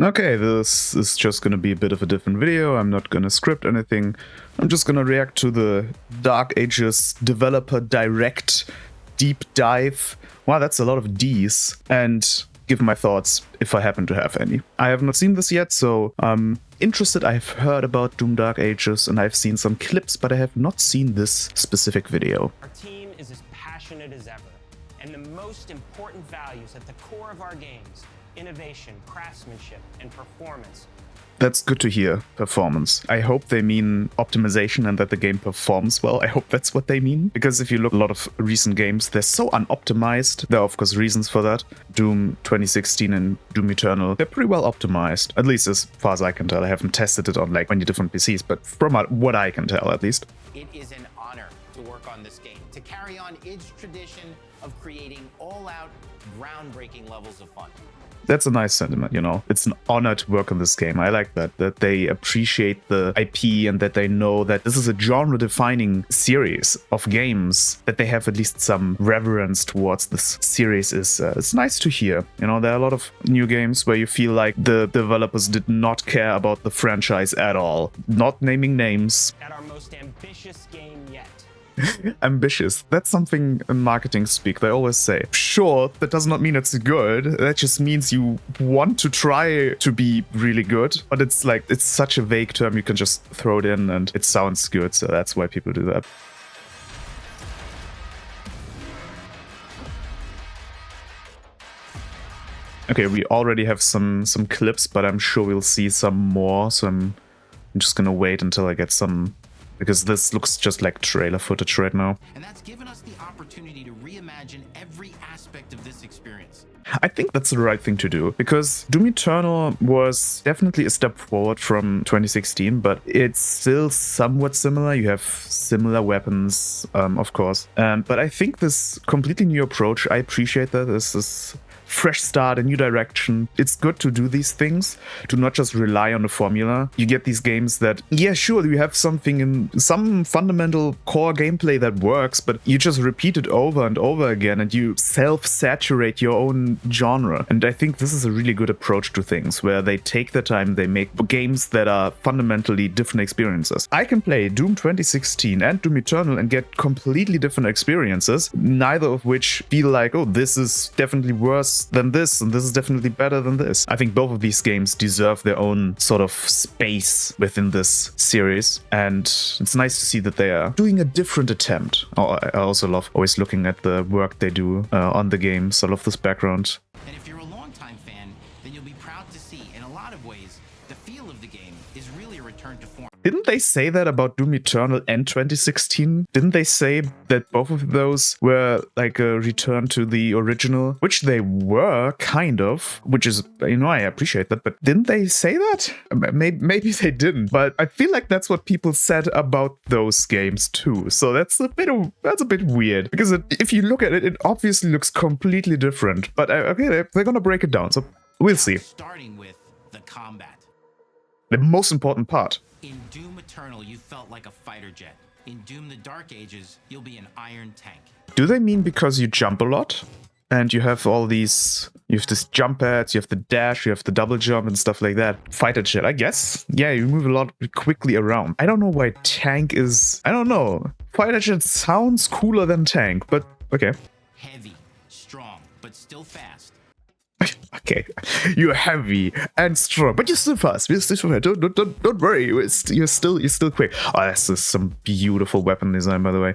Okay, this is just gonna be a bit of a different video. I'm not gonna script anything. I'm just gonna react to the Dark Ages developer direct deep dive. Wow, that's a lot of D's. And give my thoughts if I happen to have any. I have not seen this yet, so I'm interested. I've heard about Doom Dark Ages and I've seen some clips, but I have not seen this specific video. Our team is as passionate as ever, and the most important values at the core of our games: innovation, craftsmanship, and performance. That's good to hear, performance. I hope they mean optimization and that the game performs well. I hope that's what they mean. Because if you look at a lot of recent games, they're so unoptimized. There are, of course, reasons for that. Doom 2016 and Doom Eternal, they're pretty well optimized. At least as far as I can tell. I haven't tested it on like 20 different PCs, but from what I can tell, at least. It is an honor to work on this game, to carry on its tradition of creating all-out, groundbreaking levels of fun. That's a nice sentiment, you know. It's an honor to work on this game. I like that they appreciate the IP and that they know that this is a genre-defining series of games, that they have at least some reverence towards this series. It's nice to hear. You know, there are a lot of new games where you feel like the developers did not care about the franchise at all. Not naming names. At our most ambitious game yet. Ambitious. That's something in marketing speak they always say. Sure, that does not mean it's good. That just means you want to try to be really good. But it's like, it's such a vague term, you can just throw it in and it sounds good. So that's why people do that. Okay, we already have some clips, but I'm sure we'll see some more. So I'm just gonna wait until I get some, because this looks just like trailer footage right now. And that's given us the opportunity to reimagine every aspect of this experience. I think that's the right thing to do, because Doom Eternal was definitely a step forward from 2016, but it's still somewhat similar. You have similar weapons, of course. But I think this completely new approach, I appreciate that. This is fresh start, a new direction. It's good to do these things, to not just rely on the formula. You get these games that, yeah, sure, you have something in some fundamental core gameplay that works, but you just repeat it over and over again and you self-saturate your own genre. And I think this is a really good approach to things, where they take the time, they make games that are fundamentally different experiences. I can play Doom 2016 and Doom Eternal and get completely different experiences, neither of which feel like, oh, this is definitely worse than this and this is definitely better than this. I think both of these games deserve their own sort of space within this series, and it's nice to see that they are doing a different attempt. Oh, I also love always looking at the work they do on the games. I love this background. And if you're a longtime fan, then you'll be proud to see, in a lot of ways, the feel of the game is really a return to form. Didn't they say that about Doom Eternal and 2016? Didn't they say that both of those were like a return to the original? Which they were, kind of, which is, you know, I appreciate that, but didn't they say that? Maybe they didn't, but I feel like that's what people said about those games too. So that's a bit weird, because if you look at it, it obviously looks completely different. But okay, they're gonna break it down, so we'll see. Starting with the combat. The most important part. In Doom Eternal, you felt like a fighter jet. In Doom the Dark Ages, you'll be an iron tank. Do they mean because you jump a lot? And you have all these, you have this jump pads, you have the dash, you have the double jump and stuff like that. Fighter jet, I guess. Yeah, you move a lot quickly around. I don't know why tank is, I don't know. Fighter jet sounds cooler than tank, but okay. Heavy, strong, but still fast. Okay, you're heavy and strong, but you're still fast. You're still fast. Don't worry. You're still quick. Oh, that's just some beautiful weapon design, by the way.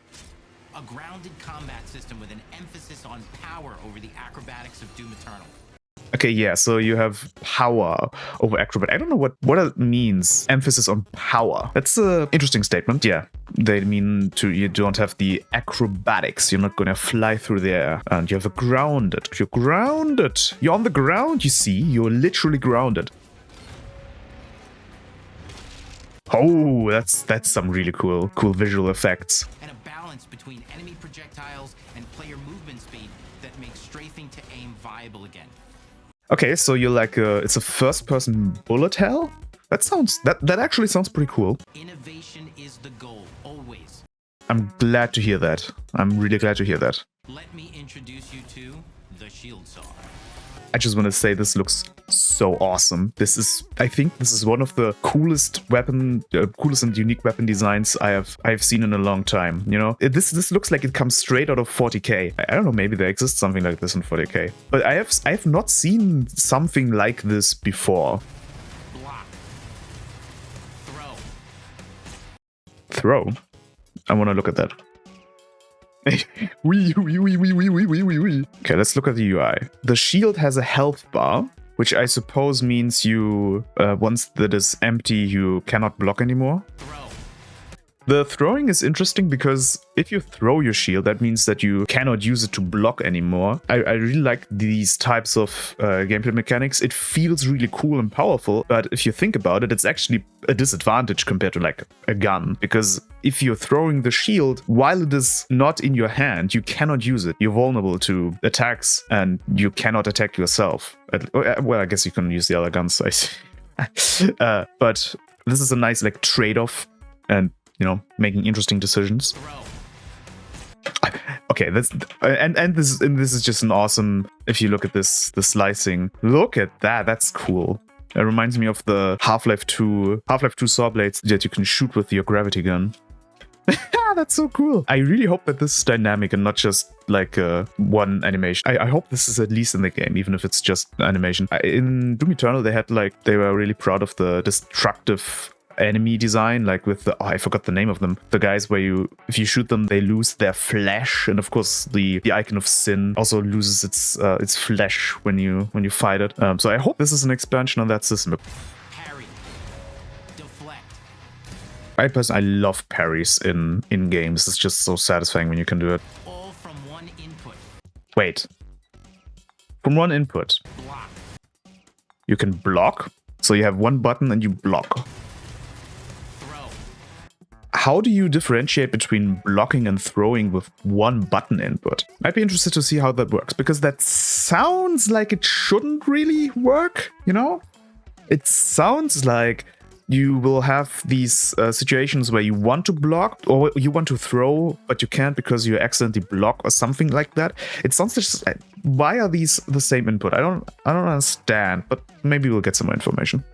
A grounded combat system with an emphasis on power over the acrobatics of Doom Eternal. Okay, yeah, so you have power over acrobat. I don't know what it means. Emphasis on power. That's an interesting statement. Yeah, they mean you don't have the acrobatics. You're not gonna fly through the air. And you have a grounded. You're grounded. You're on the ground, you see. You're literally grounded. Oh, that's some really cool visual effects. And a balance between enemy projectiles and player movement speed that makes strafing to aim viable again. Okay, so you're like it's a first-person bullet hell? That actually sounds pretty cool. Innovation is the goal, always. I'm glad to hear that. I'm really glad to hear that. Let me introduce you to the Shield Saw. I just want to say this looks so awesome. I think this is one of the coolest coolest and unique weapon designs I've seen in a long time. You know, this looks like it comes straight out of 40k. I don't know, maybe there exists something like this in 40k, but I have not seen something like this before. Block. Throw. I want to look at that. Wee. Okay, let's look at the UI. The shield has a health bar, which I suppose means you, once that is empty, you cannot block anymore. The throwing is interesting because if you throw your shield, that means that you cannot use it to block anymore. I really like these types of gameplay mechanics. It feels really cool and powerful, but if you think about it, it's actually a disadvantage compared to like a gun, because if you're throwing the shield while it is not in your hand, you cannot use it. You're vulnerable to attacks and you cannot attack yourself. Well, I guess you can use the other guns. But this is a nice like trade-off and, you know, making interesting decisions. Okay, this is just an awesome. If you look at the slicing, look at that. That's cool. It reminds me of the Half-Life 2 saw blades that you can shoot with your gravity gun. That's so cool. I really hope that this is dynamic and not just like one animation. I hope this is at least in the game, even if it's just animation. In Doom Eternal, they were really proud of the destructive enemy design, like with the I forgot the name of them. The guys where if you shoot them, they lose their flesh, and of course the icon of sin also loses its flesh when you fight it. So I hope this is an expansion on that system. Parry. Deflect. I love parries in games. It's just so satisfying when you can do it. All from one input. Wait. From one input. Block. You can block. So you have one button and you block. How do you differentiate between blocking and throwing with one button input? I'd be interested to see how that works, because that sounds like it shouldn't really work, you know? It sounds like you will have these situations where you want to block or you want to throw, but you can't because you accidentally block or something like that. It sounds just like, why are these the same input? I don't understand, but maybe we'll get some more information.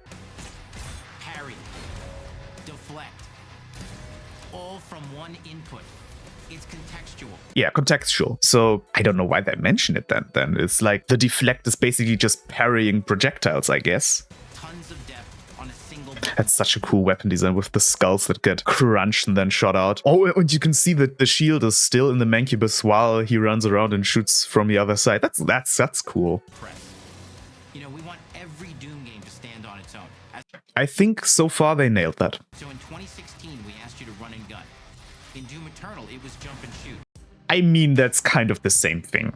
Yeah, contextual. So I don't know why they mention it then. It's like the deflect is basically just parrying projectiles, I guess. Tons of depth on a single. That's such a cool weapon design with the skulls that get crunched and then shot out. Oh, and you can see that the shield is still in the mancubus while he runs around and shoots from the other side. That's cool. You know, we want every Doom game to stand on its own. I think so far they nailed that. So in 2016, we asked you to run and gun. In Doom Eternal, it was jump and shoot. I mean, that's kind of the same thing.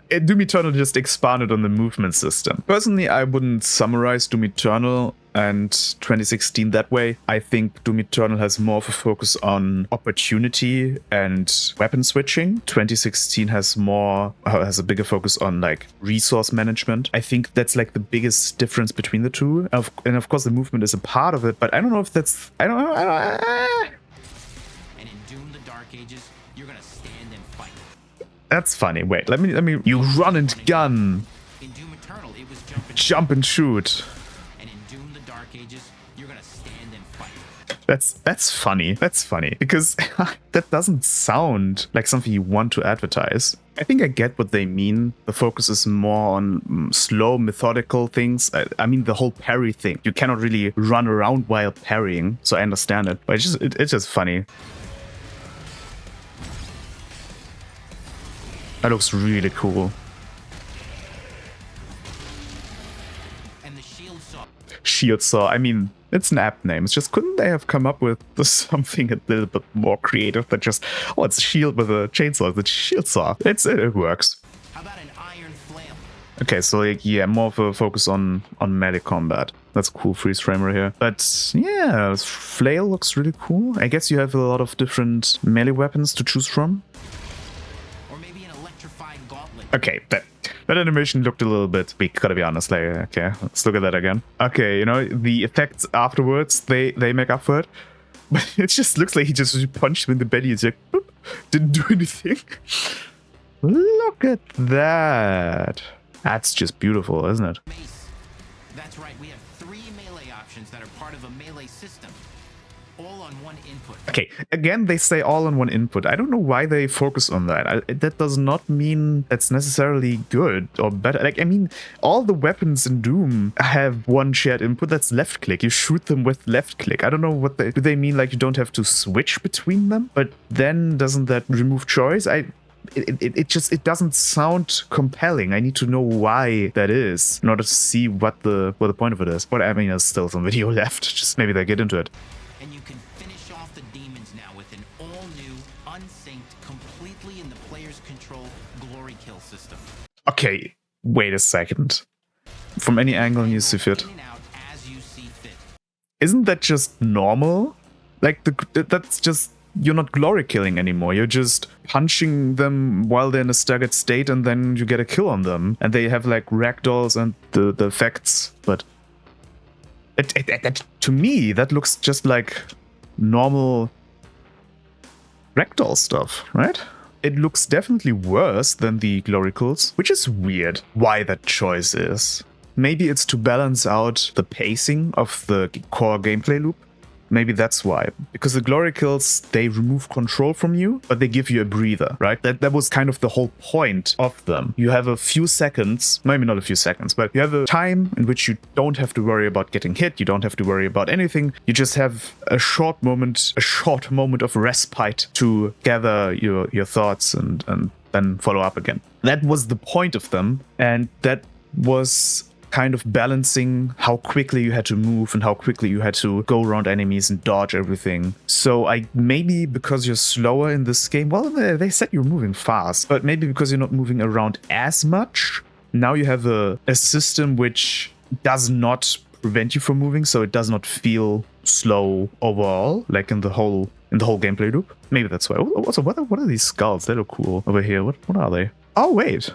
Doom Eternal just expanded on the movement system. Personally, I wouldn't summarize Doom Eternal and 2016 that way. I think Doom Eternal has more of a focus on opportunity and weapon switching. 2016 has a bigger focus on like resource management. I think that's like the biggest difference between the two. And of course, the movement is a part of it, but I don't know if that's. I don't know. And in Doom: The Dark Ages, you're gonna stand and fight. That's funny. Wait, let me. You run and gun. In Doom Eternal, it was jump and shoot. And in Doom: The Dark Ages, you're gonna stand and fight. That's funny. That's funny because that doesn't sound like something you want to advertise. I think I get what they mean. The focus is more on slow, methodical things. I mean, the whole parry thing. You cannot really run around while parrying, so I understand it. But it's just funny. That looks really cool. And the shield saw. Shield saw. I mean, it's an apt name. It's just, couldn't they have come up with something a little bit more creative than just, oh, it's a shield with a chainsaw. It's a shield saw. It works. How about an iron flail? Okay, so like, yeah, more of a focus on melee combat. That's a cool freeze frame right here. But yeah, flail looks really cool. I guess you have a lot of different melee weapons to choose from. Okay, that animation looked a little bit weak, gotta be honest. Like, okay, let's look at that again. Okay, you know, the effects afterwards, they make up for it. But it just looks like he just punched him in the belly. It's like, boop, didn't do anything. Look at that. That's just beautiful, isn't it? That's right, we have 3 melee options that are part of a melee system, all on one input. Okay, again, they say all on one input. I don't know why they focus on that. That does not mean that's necessarily good or better. Like, I mean, all the weapons in Doom have one shared input, that's left click. You shoot them with left click. I don't know what do they mean, like you don't have to switch between them? But then doesn't that remove choice? It doesn't sound compelling. I need to know why that is in order to see what the point of it is. But I mean, there's still some video left. Just maybe they get into it. And you can finish off the demons now with an all-new, unsynced, completely in the player's control glory kill system. Okay, wait a second. From any angle you see fit. In and out as you see fit. Isn't that just normal? Like, that's just... You're not glory killing anymore. You're just punching them while they're in a staggered state and then you get a kill on them. And they have like ragdolls and the effects. But to me, that looks just like normal ragdoll stuff, right? It looks definitely worse than the glory kills, which is weird why that choice is. Maybe it's to balance out the pacing of the core gameplay loop. Maybe that's why. Because the glory kills, they remove control from you, but they give you a breather, right? That was kind of the whole point of them. You have a few seconds, maybe not a few seconds, but you have a time in which you don't have to worry about getting hit. You don't have to worry about anything. You just have a short moment of respite to gather your thoughts and then follow up again. That was the point of them, and that was kind of balancing how quickly you had to move and how quickly you had to go around enemies and dodge everything. So maybe because you're slower in this game, well, they said you're moving fast, but maybe because you're not moving around as much, now you have a system which does not prevent you from moving, so it does not feel slow overall, like in the whole gameplay loop. Maybe that's why. Also, what are these skulls? They look cool over here. What are they? Oh wait.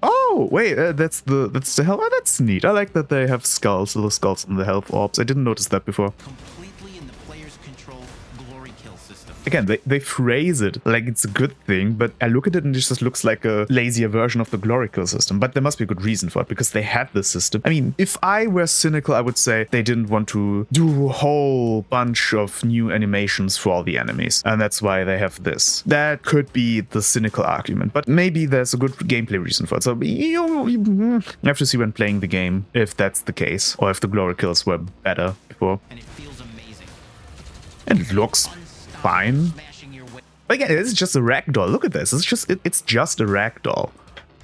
Oh, wait, that's the health. Oh, that's neat. I like that they have skulls, little skulls in the health orbs. I didn't notice that before. Completely in the player's control glory kill system. Again, they phrase it like it's a good thing, but I look at it and it just looks like a lazier version of the glory kill system. But there must be a good reason for it, because they had this system. I mean, if I were cynical, I would say they didn't want to do a whole bunch of new animations for all the enemies, and that's why they have this. That could be the cynical argument, but maybe there's a good gameplay reason for it. So you have to see when playing the game if that's the case, or if the glory kills were better before. And it feels amazing. And it looks fine. But again, it's just a ragdoll. Look at this. It's just a ragdoll.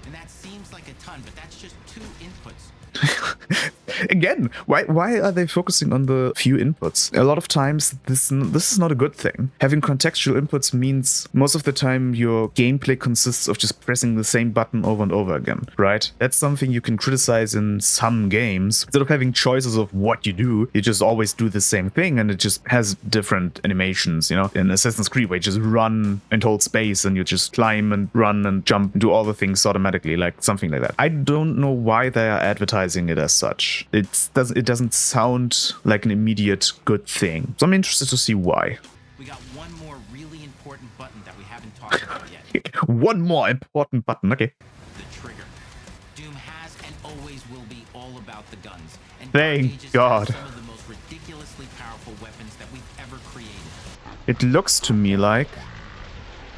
And that seems like a ton, but that's just 2 inputs. Again, why are they focusing on the few inputs? A lot of times, this is not a good thing. Having contextual inputs means most of the time your gameplay consists of just pressing the same button over and over again, right? That's something you can criticize in some games. Instead of having choices of what you do, you just always do the same thing, and it just has different animations, you know? In Assassin's Creed, where you just run and hold space, and you just climb and run and jump and do all the things automatically, like something like that. I don't know why they are advertising it as such. It doesn't sound like an immediate good thing. So I'm interested to see why. We got one more really important button that we haven't talked about yet. One more important button, okay. The trigger. Doom has and always will be all about the guns. And Thank God. some of the most ridiculously powerful weapons that we've ever created. It looks to me like...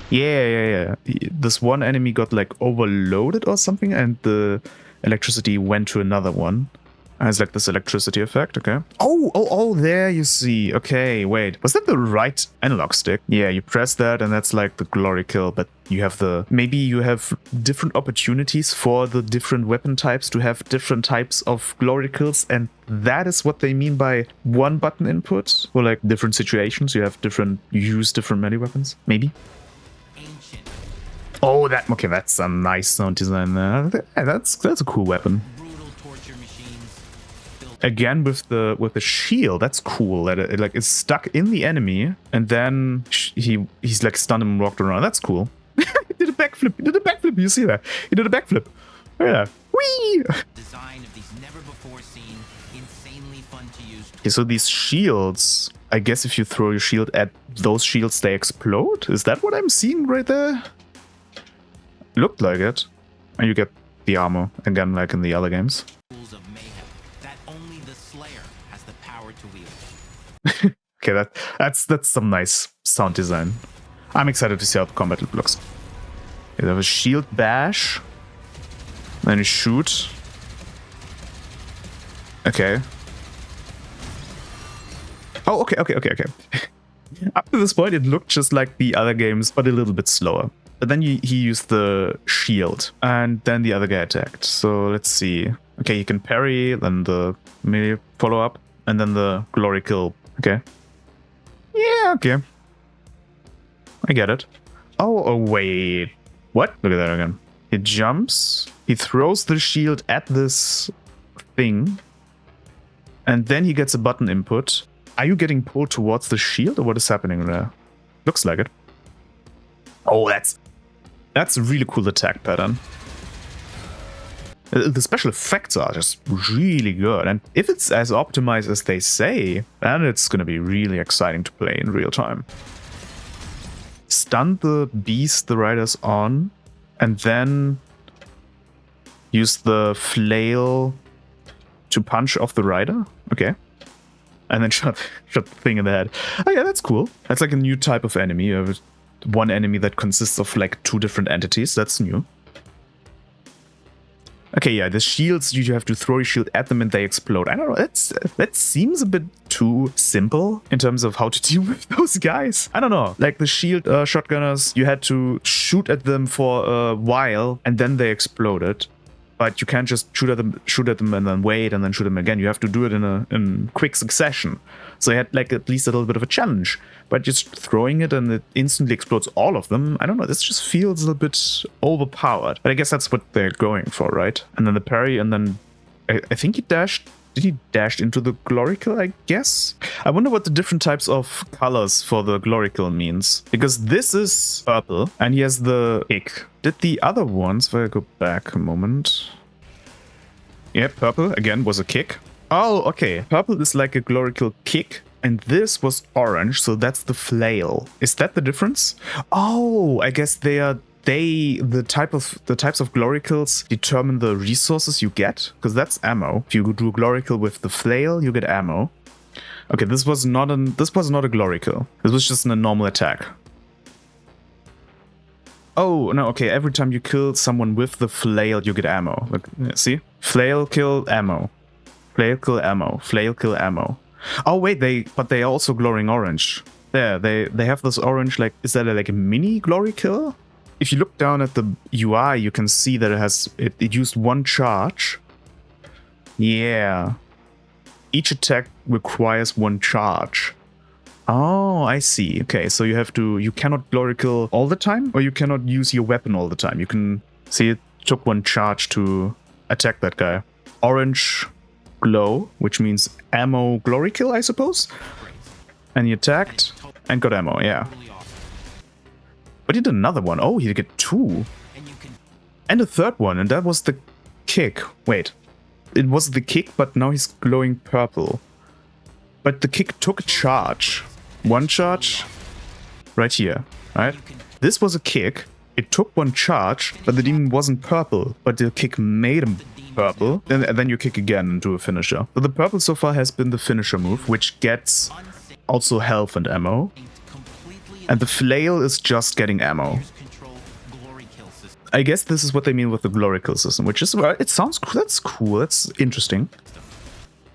Yeah. This one enemy got like overloaded or something, and the electricity went to another one. Has like this electricity effect, okay. Oh, there you see. Okay, wait. Was that the right analog stick? Yeah, you press that and that's like the glory kill, but you have maybe you have different opportunities for the different weapon types to have different types of glory kills, and that is what they mean by one button input for like different situations. You use different melee weapons, maybe. Ancient. Oh, that's a nice sound design there. That's a cool weapon. Again with the shield, that's cool. That it like is stuck in the enemy, and then he's like stunned and walked around. That's cool. He did a backflip. You see that? He did a backflip. Yeah. Whee! Design of these never before seen, insanely fun to use. Okay, so these shields, I guess if you throw your shield at those shields, they explode. Is that what I'm seeing right there? Looked like it. And you get the armor again, like in the other games. Of mayhem. That only the Slayer has the power to wield. Okay, that's some nice sound design. I'm excited to see how the combat looks. You have a shield bash. Then you shoot. Okay. Oh, okay. Up to this point, it looked just like the other games, but a little bit slower. But then he used the shield, and then the other guy attacked. So let's see. Okay, you can parry, then the melee follow-up, and then the glory kill. Okay. Yeah, okay. I get it. Oh, wait. What? Look at that again. He jumps, he throws the shield at this thing, and then he gets a button input. Are you getting pulled towards the shield, or what is happening there? Looks like it. Oh, that's a really cool attack pattern. The special effects are just really good, and if it's as optimized as they say, then it's gonna be really exciting to play in real time. Stun the beast the rider's on, and then use the flail to punch off the rider. Okay. And then shot the thing in the head. Oh yeah, that's cool. That's like a new type of enemy. You have one enemy that consists of like two different entities. That's new. Okay, yeah, the shields, you have to throw your shield at them and they explode. I don't know, that seems a bit too simple in terms of how to deal with those guys. I don't know, like the shield shotgunners, you had to shoot at them for a while and then they exploded. But you can't just shoot at them and then wait and then shoot them again. You have to do it in quick succession. So you had like at least a little bit of a challenge. But just throwing it and it instantly explodes all of them, I don't know, this just feels a little bit overpowered. But I guess that's what they're going for, right? And then the parry, and then I think he dashed. Did he dash into the glory kill, I guess? I wonder what the different types of colors for the glory kill means. Because this is purple, and he has the kick. Did the other ones, if I go back a moment... Yeah, purple, again, was a kick. Oh, okay. Purple is like a glory kill kick, and this was orange, so that's the flail. Is that the difference? Oh, I guess the types of glory kills determine the resources you get, because that's ammo. If you do a glory kill with the flail, you get ammo. Okay, this was not a glory kill. This was just a normal attack. Oh, no, okay, every time you kill someone with the flail, you get ammo. Look, see? Flail kill ammo. Flail kill ammo. Flail kill ammo. Oh wait, but they are also glowing orange. There, they have this orange, like, is that like a mini glory kill? If you look down at the UI, you can see that it used one charge. Yeah. Each attack requires one charge. Oh, I see. Okay, so you cannot glory kill all the time, or you cannot use your weapon all the time. You can see it took one charge to attack that guy. Orange glow, which means ammo glory kill, I suppose. And he attacked and got ammo, yeah. But he did another one. Oh, he did get two. And a third one, and that was the kick. Wait. It was the kick, but now he's glowing purple. But the kick took a charge. One charge. Right here, right? This was a kick. It took one charge, but the demon wasn't purple. But the kick made him purple. And then you kick again and do a finisher. So the purple so far has been the finisher move, which gets also health and ammo. And the flail is just getting ammo. I guess this is what they mean with the glory kill system, which is, it sounds cool. That's cool. That's interesting.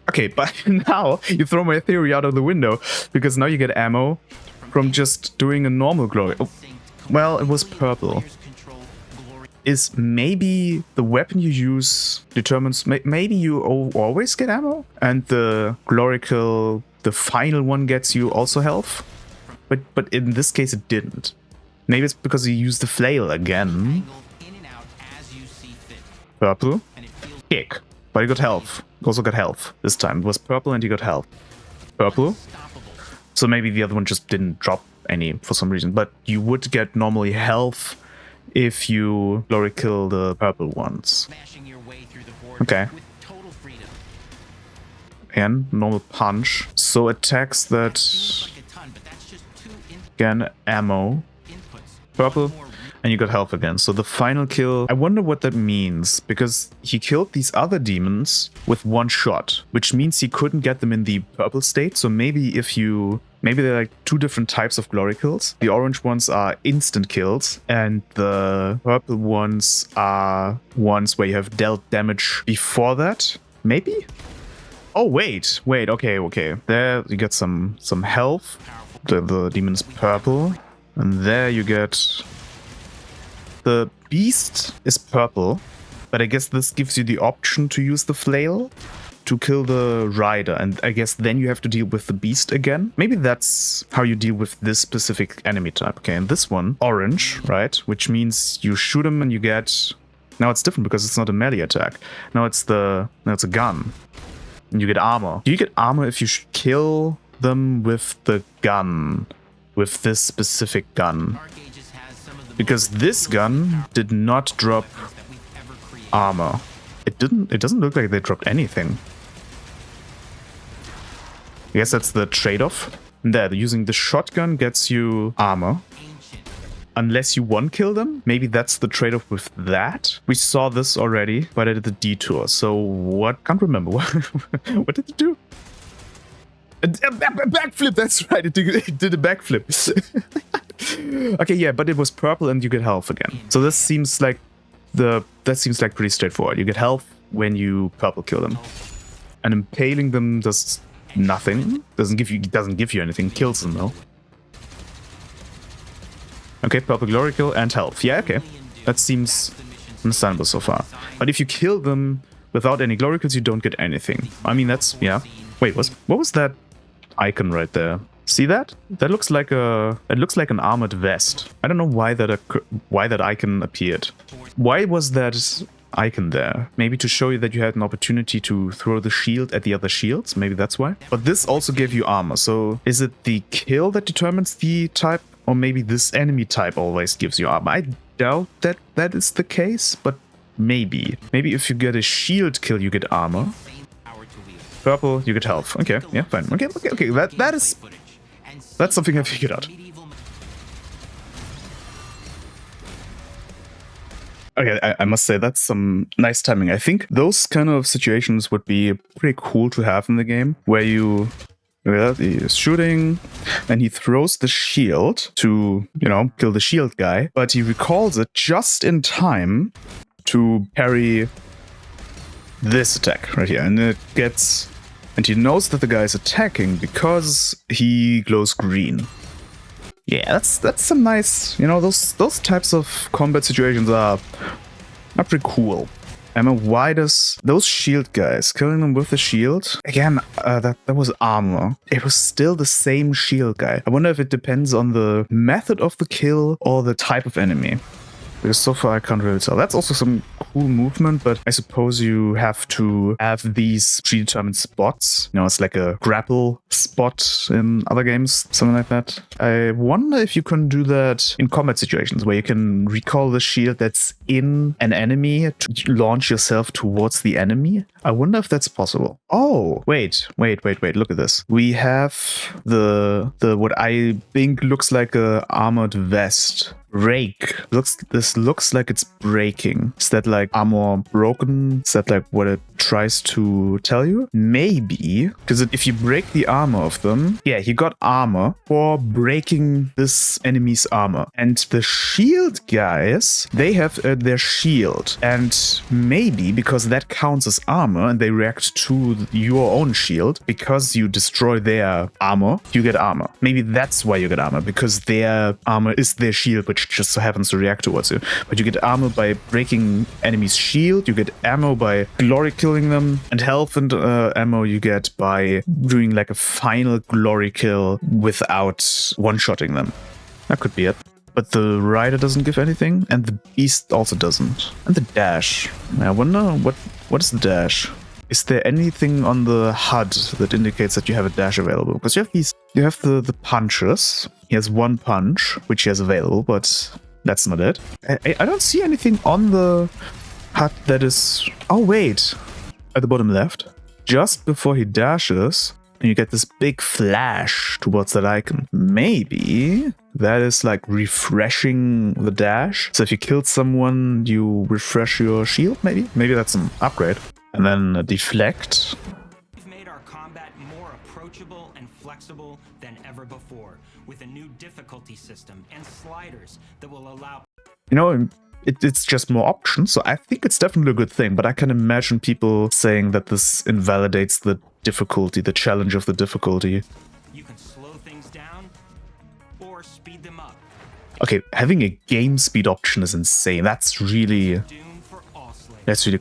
Okay, but now you throw my theory out of the window, because now you get ammo from just doing a normal glory. Oh, well, it was purple. Is maybe the weapon you use determines, maybe you always get ammo, and the glory kill, the final one, gets you also health? But in this case it didn't. Maybe it's because you used the flail again. Purple. Kick. But he got health. He also got health this time. It was purple and he got health. Purple. So maybe the other one just didn't drop any for some reason. But you would get normally health if you glory kill the purple ones. Okay. And normal punch. So attacks that... Again, ammo. Purple. and you got health again. So the final kill, I wonder what that means, because he killed these other demons with one shot, which means he couldn't get them in the purple state. So maybe if you... Maybe they're like two different types of glory kills. The orange ones are instant kills, and the purple ones are ones where you have dealt damage before that. Maybe? Oh, wait, okay. There you get some health. The demon's purple. And there you get... The beast is purple, but I guess this gives you the option to use the flail to kill the rider, and I guess then you have to deal with the beast again. Maybe that's how you deal with this specific enemy type. Okay, and this one, orange, right? Which means you shoot him and you get... Now it's different because it's not a melee attack. Now it's a gun. And you get armor. Do you get armor if you kill them with the gun? With this specific gun? Because this gun did not drop armor. It doesn't look like they dropped anything. I guess that's the trade-off. There, using the shotgun gets you armor. Unless you one-kill them. Maybe that's the trade-off with that. We saw this already, but I did the detour. So what? Can't remember. What did it do? A backflip, that's right. It did a backflip. Okay, yeah, but it was purple and you get health again. So this seems like pretty straightforward. You get health when you purple kill them. And impaling them does nothing. Doesn't give you anything. Kills them though. Okay, purple glory kill and health. Yeah, okay. That seems understandable so far. But if you kill them without any glory kills, you don't get anything. I mean, that's... yeah. Wait, what was that icon right there? See that? That looks like an armored vest. I don't know why that icon appeared. Why was that icon there? Maybe to show you that you had an opportunity to throw the shield at the other shields. Maybe that's why. But this also gave you armor. So is it the kill that determines the type? Or maybe this enemy type always gives you armor. I doubt that is the case, but maybe. Maybe if you get a shield kill, you get armor. Purple, you get health. Okay, yeah, fine. Okay. That's something I figured out. Okay, I must say that's some nice timing. I think those kind of situations would be pretty cool to have in the game, where you... Well, he is shooting, and he throws the shield to, kill the shield guy, but he recalls it just in time to parry this attack right here, and and he knows that the guy is attacking because he glows green. Yeah, that's some nice, those types of combat situations are pretty cool. Why does those shield guys, killing them with the shield, again, that was armor. It was still the same shield guy. I wonder if it depends on the method of the kill or the type of enemy. Because so far I can't really tell. That's also some cool movement, but I suppose you have to have these predetermined spots. It's like a grapple spot in other games, something like that. I wonder if you can do that in combat situations, where you can recall the shield that's in an enemy to launch yourself towards the enemy. I wonder if that's possible. Oh, wait, look at this. We have the what I think looks like a armored vest. Break. This looks like it's breaking. Is that like armor broken? Is that like what it tries to tell you? Maybe, because if you break the armor of them, yeah, you got armor for breaking this enemy's armor. And the shield guys, they have their shield, and maybe because that counts as armor and they react to your own shield, because you destroy their armor, you get armor. Maybe that's why you get armor, because their armor is their shield, which just so happens to react towards you. But you get armor by breaking enemy's shield, you get ammo by glory killing them, and health and ammo you get by doing like a final glory kill without one-shotting them. That could be it. But the rider doesn't give anything, and the beast also doesn't. And the dash. I wonder what is the dash? Is there anything on the HUD that indicates that you have a dash available? Because you have the punches. He has one punch, which he has available, but that's not it. I don't see anything on the HUD that is... Oh, wait. At the bottom left, just before he dashes, you get this big flash towards that icon. Maybe that is like refreshing the dash. So if you killed someone, you refresh your shield, maybe? Maybe that's an upgrade. And then deflect. We've made our combat more approachable and flexible than ever before, with a new difficulty system and sliders that will allow... You know, it's just more options, so I think it's definitely a good thing, but I can imagine people saying that this invalidates the difficulty, the challenge of the difficulty. You can slow things down or speed them up. Okay, having a game speed option is insane. That's really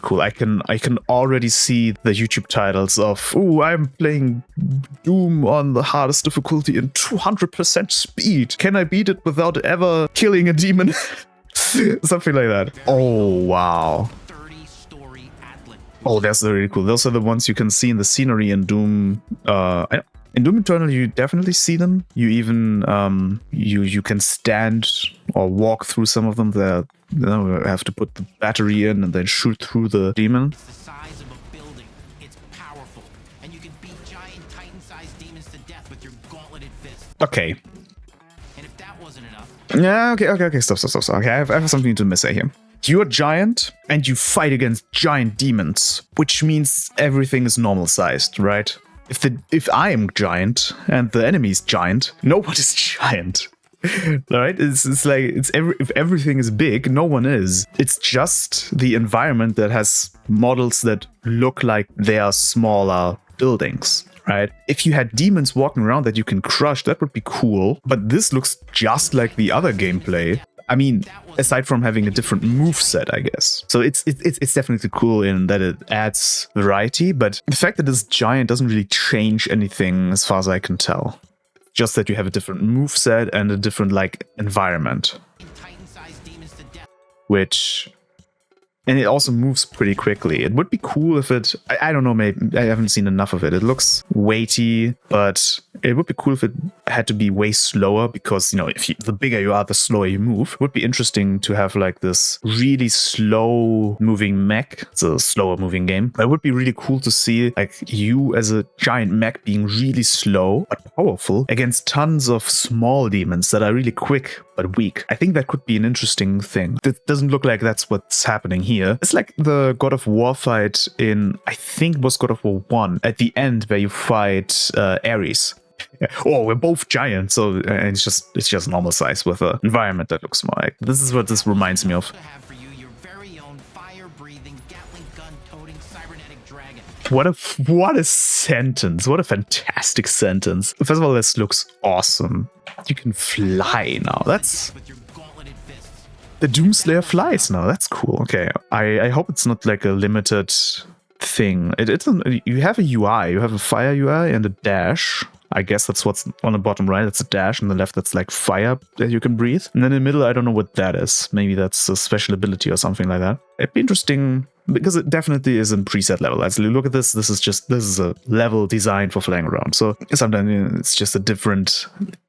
cool. I can already see the YouTube titles of, "Ooh, I'm playing Doom on the hardest difficulty in 200% speed. Can I beat it without ever killing a demon?" Something like that. Oh, wow. Oh, that's really cool. Those are the ones you can see in the scenery in Doom. In Doom Eternal, you definitely see them. You even you can stand or walk through some of them. There, you have to put the battery in and then shoot through the demon. It's the size of a building. It's powerful, and you can beat giant Titan-sized demons to death with your gauntleted fist. Okay. And if that wasn't enough. Yeah. Okay. Stop. Okay, I have something to miss here. You're a giant, and you fight against giant demons, which means everything is normal sized, right? If I am giant and the enemy is giant, no one is giant. Right? It's like if everything is big, no one is. It's just the environment that has models that look like they are smaller buildings. Right? If you had demons walking around that you can crush, that would be cool. But this looks just like the other gameplay. I mean, aside from having a different moveset, I guess. So it's definitely cool in that it adds variety, but the fact that it's giant doesn't really change anything as far as I can tell. Just that you have a different moveset and a different, like, environment. And it also moves pretty quickly. It would be cool if it... I don't know, maybe I haven't seen enough of it. It looks weighty, but it would be cool if it had to be way slower because, you know, the bigger you are, the slower you move. It would be interesting to have like this really slow moving mech. It's a slower moving game. But it would be really cool to see like you as a giant mech being really slow but powerful against tons of small demons that are really quick but weak. I think that could be an interesting thing. It doesn't look like that's what's happening here. It's like the God of War fight in, I think it was God of War 1, at the end where you fight Ares. Oh, we're both giants, so it's just normal size with an environment that looks more like. This is what this reminds me of. What a sentence. What a fantastic sentence. First of all, this looks awesome. You can fly now. That's... The Doomslayer flies now. That's cool. Okay. I hope it's not like a limited thing. You have a UI. You have a fire UI and a dash. I guess that's what's on the bottom right. That's a dash. On the left, that's like fire that you can breathe. And then in the middle, I don't know what that is. Maybe that's a special ability or something like that. It'd be interesting because it definitely is a preset level. As you look at this, this is a level designed for flying around. So sometimes it's just a different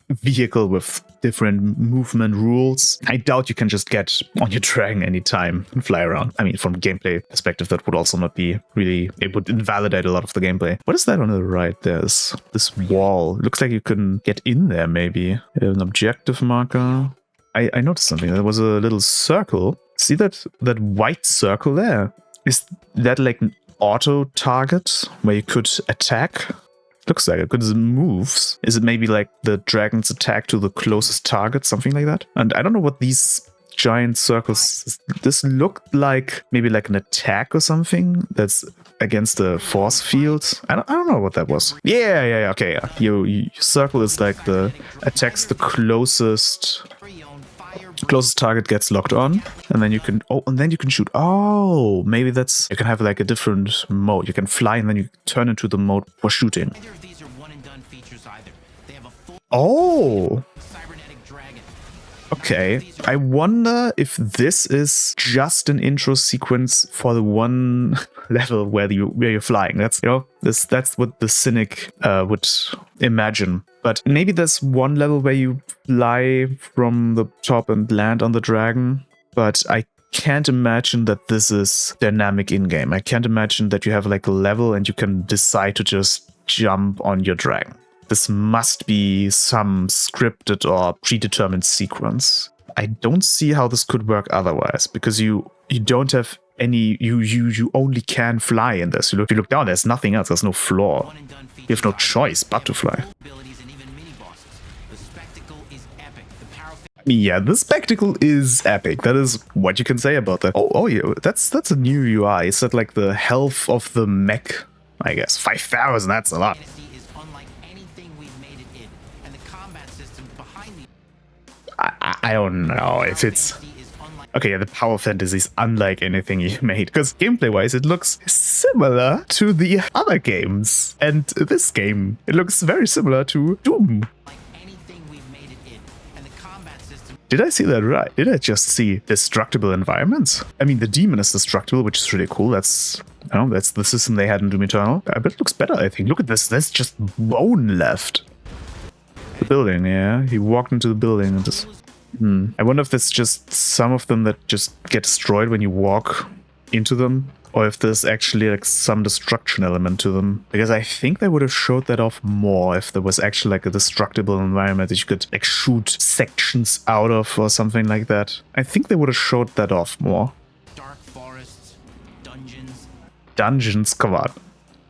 vehicle with different movement rules. I doubt you can just get on your dragon anytime and fly around. I mean, from a gameplay perspective, that would also not be really... It would invalidate a lot of the gameplay. What is that on the right? There's this wall. Looks like you can get in there, maybe. An objective marker. I noticed something. There was a little circle. See that white circle there? Is that like an auto target where you could attack? Looks like it, because it moves. Is it maybe like the dragon's attack to the closest target, something like that? And I don't know what these giant circles... This looked like maybe like an attack or something that's against the force field. I don't know what that was. Yeah, okay. Yeah. Your circle is like the attacks the closest target gets locked on, and then you can shoot. Oh, maybe that's... You can have like a different mode. You can fly and then you turn into the mode for shooting. Oh, okay. I wonder if this is just an intro sequence for the one level where you're flying. That's that's what the cynic would imagine. But maybe there's one level where you fly from the top and land on the dragon. But I can't imagine that this is dynamic in-game. I can't imagine that you have like a level and you can decide to just jump on your dragon. this must be some scripted or predetermined sequence. I don't see how this could work otherwise, because you don't have any, you only can fly in this. If you look down, there's nothing else, there's no floor. You have no choice but to fly. Yeah, the spectacle is epic. That is what you can say about that. Oh yeah, that's a new UI. Is that like the health of the mech? I guess 5,000. That's a lot. I don't know if it's okay. Yeah, the power fantasy is unlike anything you made, because gameplay-wise, it looks similar to the other games, and this game it looks very similar to Doom. Did I see that right? Did I just see destructible environments? I mean, the demon is destructible, which is really cool. That's the system they had in Doom Eternal. But it looks better, I think. Look at this. There's just bone left. The building, yeah. He walked into the building and just... I wonder if there's just some of them that just get destroyed when you walk into them, or if there's actually like some destruction element to them. Because I think they would have showed that off more if there was actually like a destructible environment that you could like shoot sections out of or something like that. I think they would have showed that off more. Dark forests, dungeons. Dungeons, come on.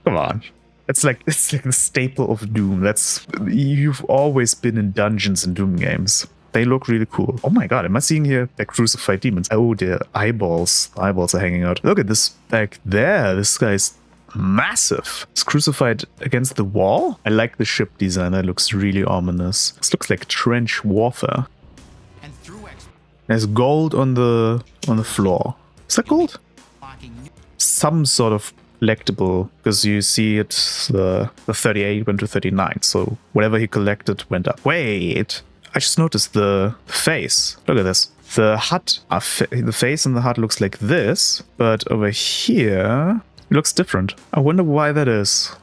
Come on. It's like the staple of Doom. You've always been in dungeons in Doom games. They look really cool. Oh my god, am I seeing here the crucified demons? Oh, the eyeballs. The eyeballs are hanging out. Look at this back there. This guy's massive. It's crucified against the wall. I like the ship design. That looks really ominous. This looks like trench warfare. There's gold on the floor. Is that gold? Some sort of collectible, because you see it, the 38 went to 39. So whatever he collected went up. Wait. I just noticed the face. Look at this. The hut, the face in the hut looks like this, but over here it looks different. I wonder why that is.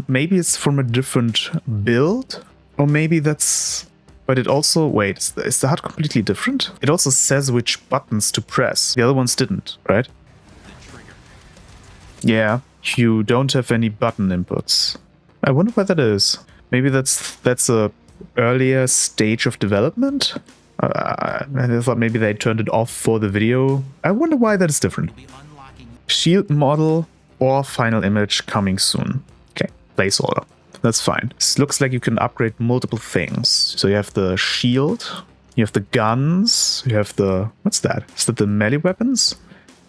Maybe it's from a different build, or maybe that's. But it also wait. Is the hut completely different? It also says which buttons to press. The other ones didn't, right? Yeah, you don't have any button inputs. I wonder why that is. Maybe that's a earlier stage of development. I thought maybe they turned it off for the video. I wonder why that is different. Shield model or final image coming soon. Okay, placeholder. That's fine. This looks like you can upgrade multiple things. So you have the shield, you have the guns, you have the... What's that? Is that the melee weapons?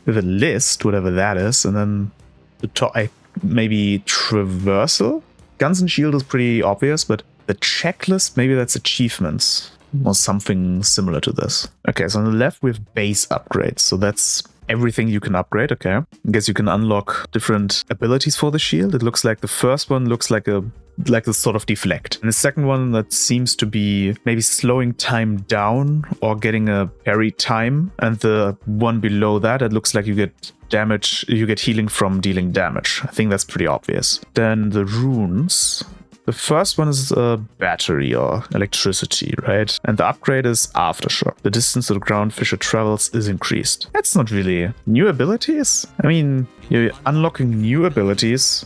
You have a list, whatever that is, and then the top... Maybe traversal? Guns and shield is pretty obvious, but the checklist, maybe that's achievements or something similar to this. Okay, so on the left we have base upgrades. So that's everything you can upgrade, okay. I guess you can unlock different abilities for the shield. It looks like the first one looks like the sort of deflect. And the second one that seems to be maybe slowing time down or getting a parry time. And the one below that, it looks like you get damage, you get healing from dealing damage. I think that's pretty obvious. Then the runes. The first one is a battery or electricity, right? And the upgrade is aftershock. The distance the ground fisher travels is increased. That's not really new abilities. I mean, you're unlocking new abilities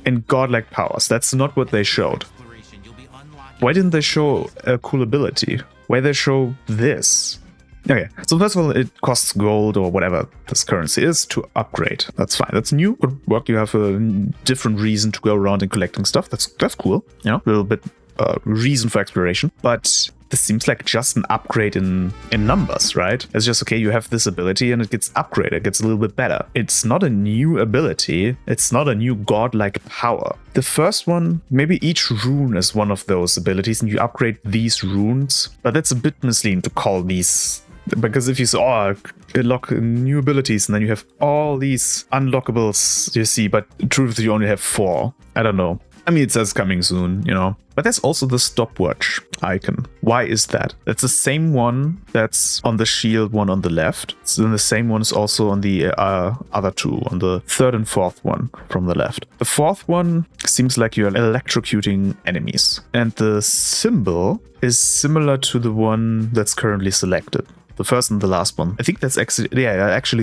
and godlike powers. That's not what they showed. Why didn't they show a cool ability? Why they show this? Okay, so first of all, it costs gold or whatever this currency is to upgrade. That's fine. That's new. Good work. You have a different reason to go around and collecting stuff. That's cool. You know, a little bit reason for exploration. But this seems like just an upgrade in numbers, right? It's just, okay, you have this ability and it gets upgraded. It gets a little bit better. It's not a new ability. It's not a new godlike power. The first one, maybe each rune is one of those abilities and you upgrade these runes. But that's a bit misleading to call these... Because if you say, unlock new abilities, and then you have all these unlockables, you see, but in truth, you only have 4. I don't know. I mean, it says coming soon, you know. But there's also the stopwatch icon. Why is that? That's the same one that's on the shield one on the left. So then the same one is also on the other two, on the third and fourth one from the left. The fourth one seems like you're electrocuting enemies. And the symbol is similar to the one that's currently selected. The first and the last one. I think that's actually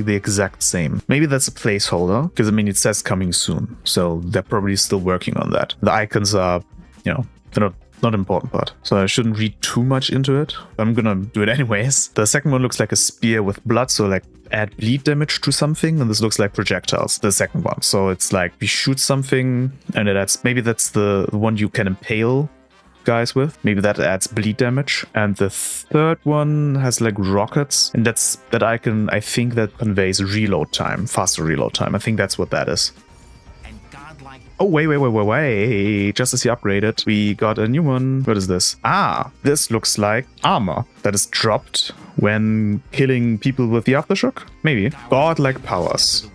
the exact same. Maybe that's a placeholder, because I mean it says coming soon, so they're probably still working on that. right? The icons are, they're not important part. So I shouldn't read too much into it. I'm gonna do it anyways. The second one looks like a spear with blood, so like add bleed damage to something, and this looks like projectiles, the second one. So it's like we shoot something and it adds, maybe that's the one you can impale guys with. Maybe that adds bleed damage. And the third one has like rockets, and that's that icon, I think that conveys reload time, faster reload time. I think that's what that is. Oh, wait. Just as he upgraded, we got a new one. What is this? Ah, this looks like armor that is dropped when killing people with the aftershock. Maybe. Godlike powers.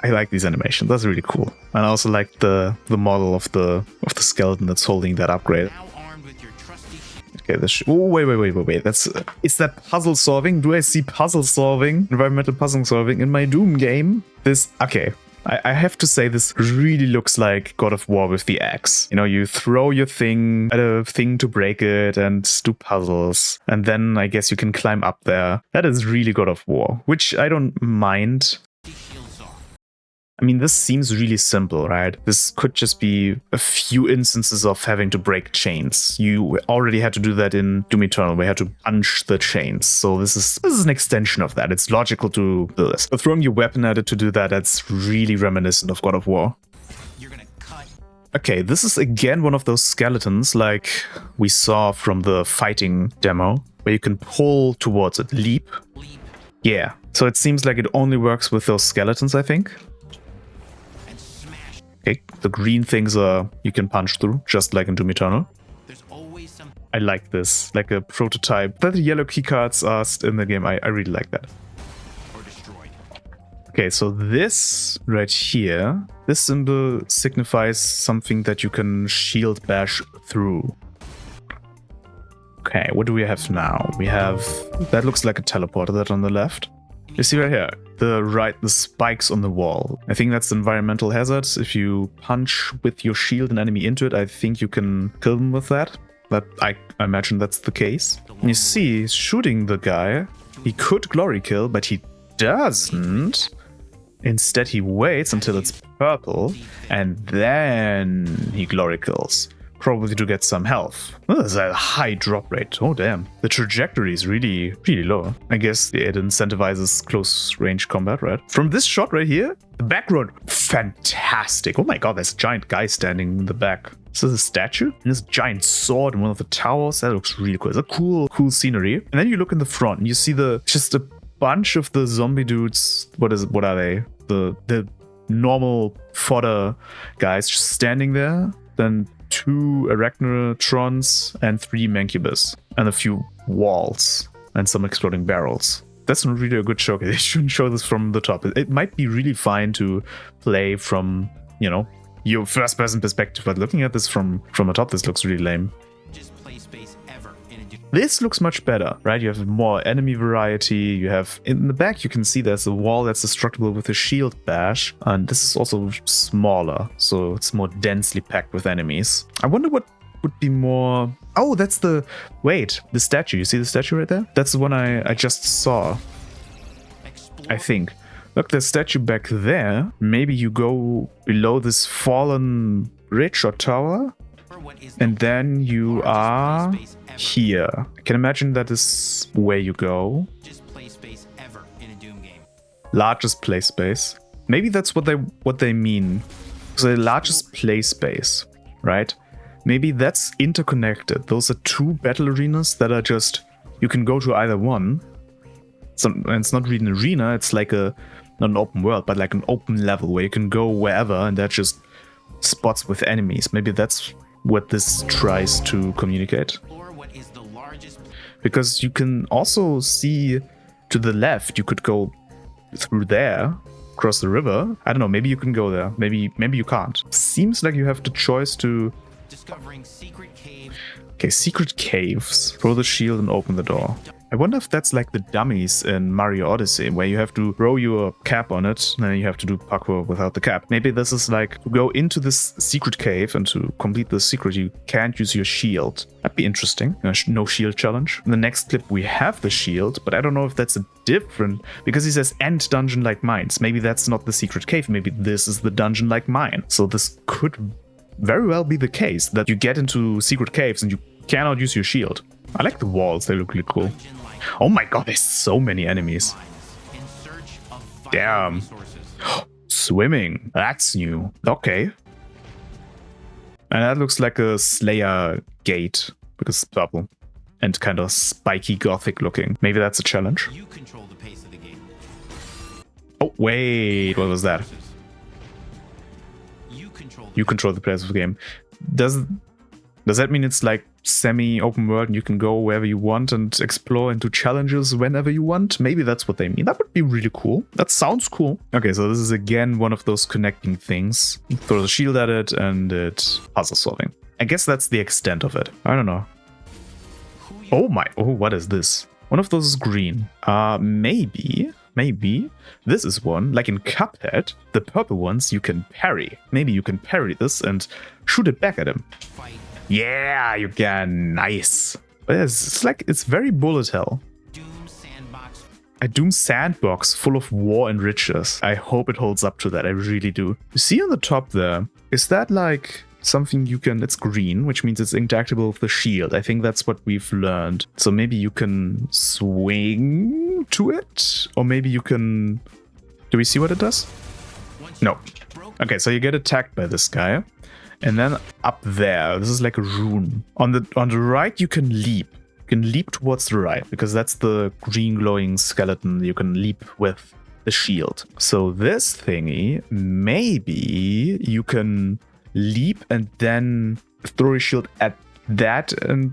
I like these animations. That's really cool. And I also like the model of the skeleton that's holding that upgrade. Okay, this. Oh, wait. Is that puzzle solving? Do I see puzzle solving, environmental puzzle solving in my Doom game? Okay. I have to say, this really looks like God of War with the axe. You throw your thing at a thing to break it and do puzzles. And then I guess you can climb up there. That is really God of War, which I don't mind. I mean, this seems really simple, right? This could just be a few instances of having to break chains. You already had to do that in Doom Eternal. We had to punch the chains. So this is an extension of that. It's logical to do this. But throwing your weapon at it to do that, that's really reminiscent of God of War. Okay, this is again one of those skeletons like we saw from the fighting demo, where you can pull towards it. Leap. Yeah, so it seems like it only works with those skeletons, I think. Okay, the green things you can punch through, just like in Doom Eternal. I like this, like a prototype. That the yellow keycards are in the game, I really like that. Okay, so this right here, this symbol signifies something that you can shield bash through. Okay, what do we have now? We have, that looks like a teleporter, that on the left. You see right here, the spikes on the wall. I think that's the environmental hazard. If you punch with your shield an enemy into it, I think you can kill them with that. But I imagine that's the case. And you see, he's shooting the guy. He could glory kill, but he doesn't. Instead, he waits until it's purple, and then he glory kills. Probably to get some health. Oh, that's a high drop rate. Oh, damn. The trajectory is really, really low. I guess it incentivizes close range combat, right? From this shot right here, the background, fantastic. Oh my god, there's a giant guy standing in the back. This is a statue, and this giant sword in one of the towers. That looks really cool. It's a cool scenery. And then you look in the front, and you see just a bunch of the zombie dudes. What are they? The normal fodder guys just standing there. Then 2 Arachnotrons and 3 Mancubus, and a few walls and some exploding barrels. That's not really a good showcase. They shouldn't show this from the top. It might be really fine to play from, your first person perspective, but looking at this from the top, this looks really lame. This looks much better, right? You have more enemy variety. You have, in the back, you can see there's a wall that's destructible with a shield bash. And this is also smaller, so it's more densely packed with enemies. I wonder what would be more... Oh, that's the statue. You see the statue right there? That's the one I just saw, I think. Look, the statue back there. Maybe you go below this fallen bridge or tower, and then you are here. I can imagine that is where you go. Largest play space. Maybe that's what they mean. So the largest play space, right? Maybe that's interconnected. Those are 2 battle arenas that are just, you can go to either one. And it's not really an arena, it's like not an open world, but like an open level where you can go wherever, and that's just spots with enemies. Maybe that's what this tries to communicate. Because you can also see to the left, you could go through there, across the river. I don't know, maybe you can go there. Maybe you can't. Seems like you have the choice to... Okay, secret caves. Throw the shield and open the door. I wonder if that's like the dummies in Mario Odyssey, where you have to throw your cap on it, and then you have to do parkour without the cap. Maybe this is like, to go into this secret cave and to complete the secret, you can't use your shield. That'd be interesting. No shield challenge. In the next clip, we have the shield, but I don't know if that's a different... Because he says, end dungeon like mines. Maybe that's not the secret cave. Maybe this is the dungeon like mine. So this could very well be the case that you get into secret caves and you cannot use your shield. I like the walls, they look really cool. Oh my god, there's so many enemies. Damn. Swimming, that's new. Okay. And that looks like a Slayer gate because it's purple and kind of spiky gothic looking. Maybe that's a challenge. You control the pace of the game. Oh, wait, what was that? You control the pace of the game. Does that mean it's like semi-open world and you can go wherever you want and explore and do challenges whenever you want? Maybe that's what they mean. That would be really cool. That sounds cool. Okay, so this is again one of those connecting things. You throw the shield at it and it's puzzle solving. I guess that's the extent of it. I don't know. Oh my, oh, what is this? One of those is green. Maybe this is one, like in Cuphead, the purple ones you can parry. Maybe you can parry this and shoot it back at him. Yeah, you can. Nice. But it's very bullet hell. A Doom sandbox full of war and riches. I hope it holds up to that. I really do. You see on the top there, is that like something you can, it's green, which means it's interactable with the shield. I think that's what we've learned. So maybe you can swing to it, or maybe you can, do we see what it does? No. Okay, so you get attacked by this guy. And then up there, this is like a rune. On the right, you can leap. You can leap towards the right, because that's the green glowing skeleton you can leap with the shield. So this thingy, maybe you can leap and then throw your shield at that, and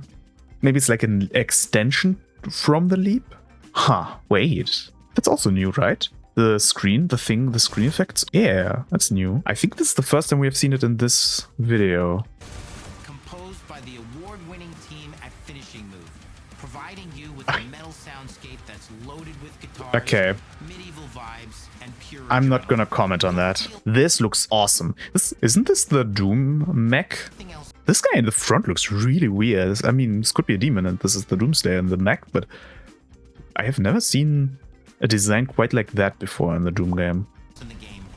maybe it's like an extension from the leap? Huh, wait. That's also new, right? The screen effects? Yeah, that's new. I think this is the first time we have seen it in this video. Composed by the award-winning team at Finishing Move, providing you with a metal soundscape that's loaded with guitars, okay, medieval vibes, and pure I'm not gonna comment on that. This looks awesome. Isn't this the Doom mech? This guy in the front looks really weird. I mean, this could be a demon and this is the Doomslayer in the mech, but I have never seen a design quite like that before in the Doom game.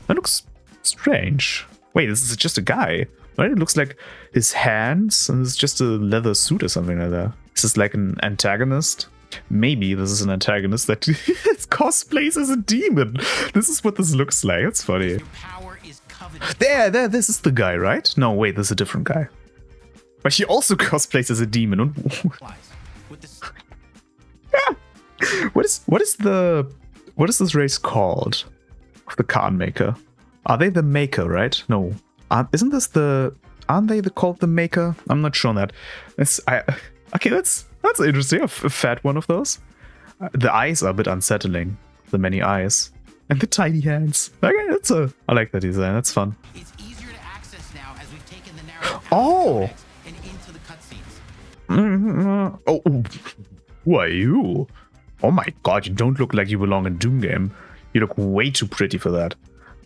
That looks strange. Wait, this is just a guy. Right? It looks like his hands, and it's just a leather suit or something like that. Is this like an antagonist? Maybe this is an antagonist that cosplays as a demon. This is what this looks like. That's funny. There, this is the guy, right? No, wait, this is a different guy. But he also cosplays as a demon. What is this race called? The Khan Maker. Are they the Maker, right? No. Aren't they called the Maker? I'm not sure on that. Okay, that's interesting. A fat one of those. The eyes are a bit unsettling. The many eyes. And the tiny hands. Okay, I like that design. That's fun. It's easier to access now as we've taken the narrow oh! and into the cutscenes. Oh, who are you? Oh my god, you don't look like you belong in Doom game. You look way too pretty for that.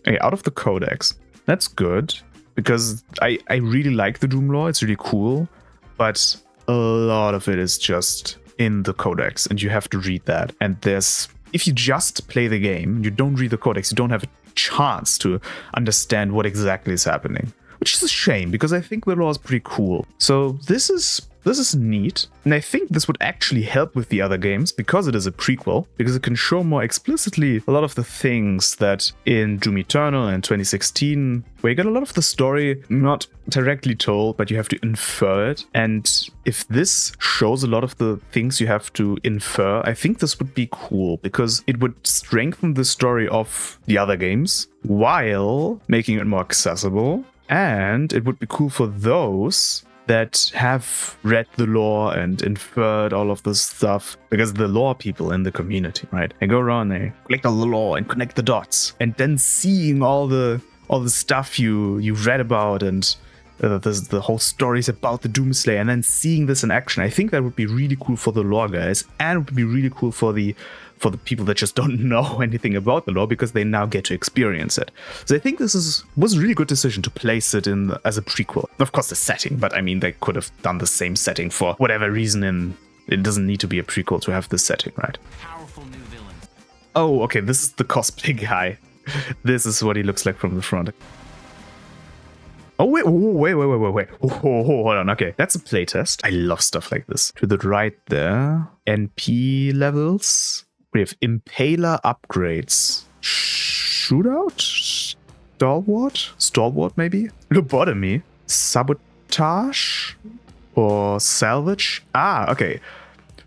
Okay, out of the codex. That's good, because I really like the Doom lore. It's really cool, but a lot of it is just in the codex, and you have to read that. And if you just play the game, you don't read the codex, you don't have a chance to understand what exactly is happening. Which is a shame, because I think the lore is pretty cool. So this is neat, and I think this would actually help with the other games, because it is a prequel, because it can show more explicitly a lot of the things that in Doom Eternal and 2016, where you get a lot of the story not directly told, but you have to infer it. And if this shows a lot of the things you have to infer, I think this would be cool, because it would strengthen the story of the other games while making it more accessible. And it would be cool for those that have read the lore and inferred all of this stuff, because the lore people in the community, right? They go around, they collect all the lore and connect the dots, and then seeing all the stuff you read about and the whole stories about the Doomslayer, and then seeing this in action, I think that would be really cool for the lore guys, and it would be really cool for the people that just don't know anything about the lore, because they now get to experience it. So I think this was a really good decision to place it in as a prequel. Of course, the setting, but I mean, they could have done the same setting for whatever reason, it doesn't need to be a prequel to have this setting, right? Powerful new villains. Oh, okay, this is the cosplay guy. This is what he looks like from the front. Oh, wait. Oh, hold on. Okay, that's a playtest. I love stuff like this. To the right there, NP levels. We have Impaler upgrades. Shootout? Stalwart maybe? Lobotomy? Sabotage? Or salvage? Ah, okay.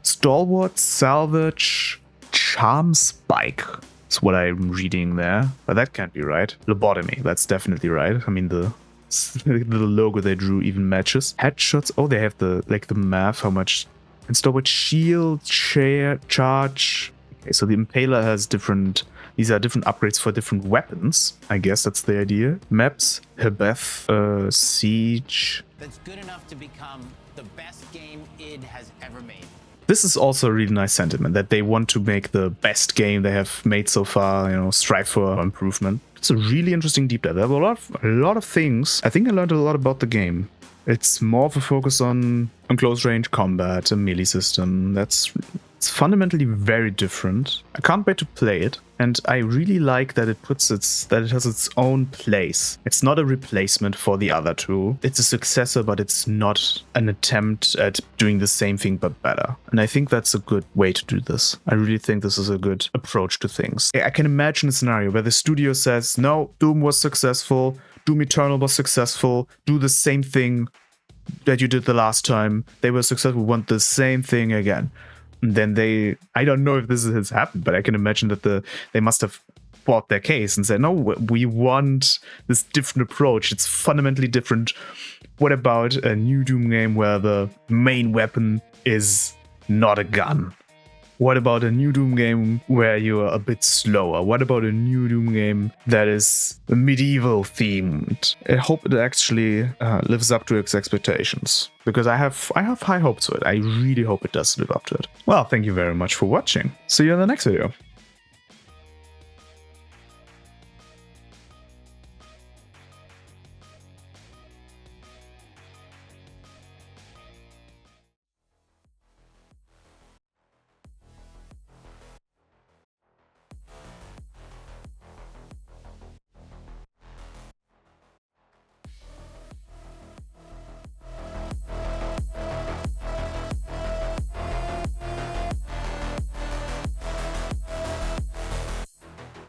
Stalwart, salvage, charm spike. That's what I'm reading there. But that can't be right. Lobotomy, that's definitely right. I mean, the little logo they drew even matches. Headshots. Oh, they have the math, how much. And Stalwart shield, charge. Okay, so the Impaler has different. These are different upgrades for different weapons. I guess that's the idea. Maps, Hebeth, Siege. That's good enough to become the best game id has ever made. This is also a really nice sentiment, that they want to make the best game they have made so far, you know, strive for improvement. It's a really interesting deep dive. There were a lot of things. I think I learned a lot about the game. It's more of a focus on close range combat, a melee system. It's fundamentally very different. I can't wait to play it, and I really like that it has its own place. It's not a replacement for the other two. It's a successor, but it's not an attempt at doing the same thing but better. And I think that's a good way to do this. I really think this is a good approach to things. I can imagine a scenario where the studio says, no, Doom was successful, Doom Eternal was successful, do the same thing that you did the last time. They were successful, we want the same thing again. Then I don't know if this has happened, but I can imagine that they must have fought their case and said, no, we want this different approach. It's fundamentally different. What about a new Doom game where the main weapon is not a gun? What about a new Doom game where you're a bit slower? What about a new Doom game that is medieval themed? I hope it actually lives up to its expectations, because I have high hopes for it. I really hope it does live up to it. Well, thank you very much for watching. See you in the next video.